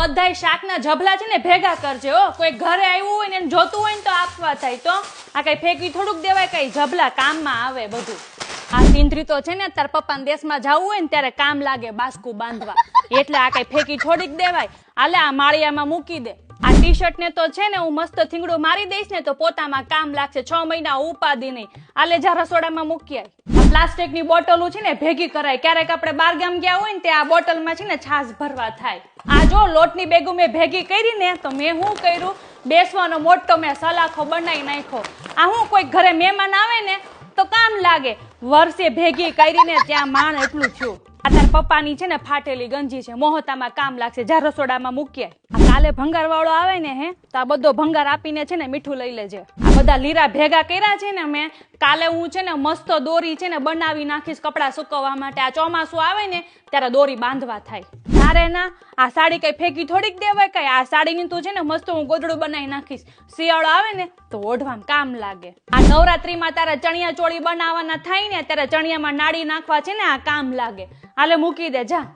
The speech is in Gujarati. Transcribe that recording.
બધાય શાકના જબલા છે ને ભેગા કરજે હો. કોઈ ઘરે આવ્યું હોય ને એને જોતું હોય ને તો આપવા થાય. તો આ કઈ ફેંકી થોડુંક દેવાય, કઈ જબલા કામમાં આવે બધું. આ સિંધરી તો છે ને તાર પપ્પાના દેશમાં જવું હોય ને ત્યારે કામ લાગે બાસ્કું બાંધવા, એટલે આ કઈ ફેંકી થોડીક દેવાય. આલે આ માળિયામાં મૂકી દે. આ ટી શર્ટ ને તો છે ને હું મસ્ત થીંગડું મારી દઈશ ને તો પોતામાં કામ લાગશે. 6 મહિના ઉપાદી નહીં. આલે જા રસોડામાં મૂકી આય. આ પ્લાસ્ટિકની બોટલો છે ને ભેગી કરાય. ક્યારેક આપણે બહાર ગામ ગયા હોય ને તે આ બોટલમાં છે ને છાશ ભરવા થાય. આ જો લોટની બેગો મેં ભેગી કરી ને તો મેં શું કર્યું, બેસવાનો મોટો મેં સલાખો બનાવી નાખ્યો. આ હું કોઈ ઘરે મહેમાન આવે ને તો કામ લાગે. વર્ષે ભેગી કરીને ત્યાં માણ એટલું થયું. આ તાર પપ્પાની છે ને ફાટેલી ગંજી છે, મોહતામાં કામ લાગશે. જા રસોડામાં મૂકીએ. આ કાલે ભંગાર વાળો આવે ને હે તો આ બધો ભંગાર આપીને છે ને મીઠું લઈ લેજે. આ બધા લીરા ભેગા કર્યા છે ને મેં, કાલે હું છે ને મસ્ત દોરી છે ને બનાવી નાખીશ કપડા સુકવવા માટે. આ ચોમાસું આવે ને ત્યારે દોરી બાંધવા થાય. તારે ના આ સાડી કઈ ફેંકી થોડીક દેવાય. કઈ આ સાડીની તું છે ને મસ્ત હું ગોદડું બનાવી નાખીશ. શિયાળો આવે ને તો ઓઢવામાં કામ લાગે. આ નવરાત્રીમાં તારા ચણિયા ચોળી બનાવવાના થાય ને ત્યારે ચણિયામાં નાડી નાખવા છે ને આ કામ લાગે. હાલે મૂકી દે જા.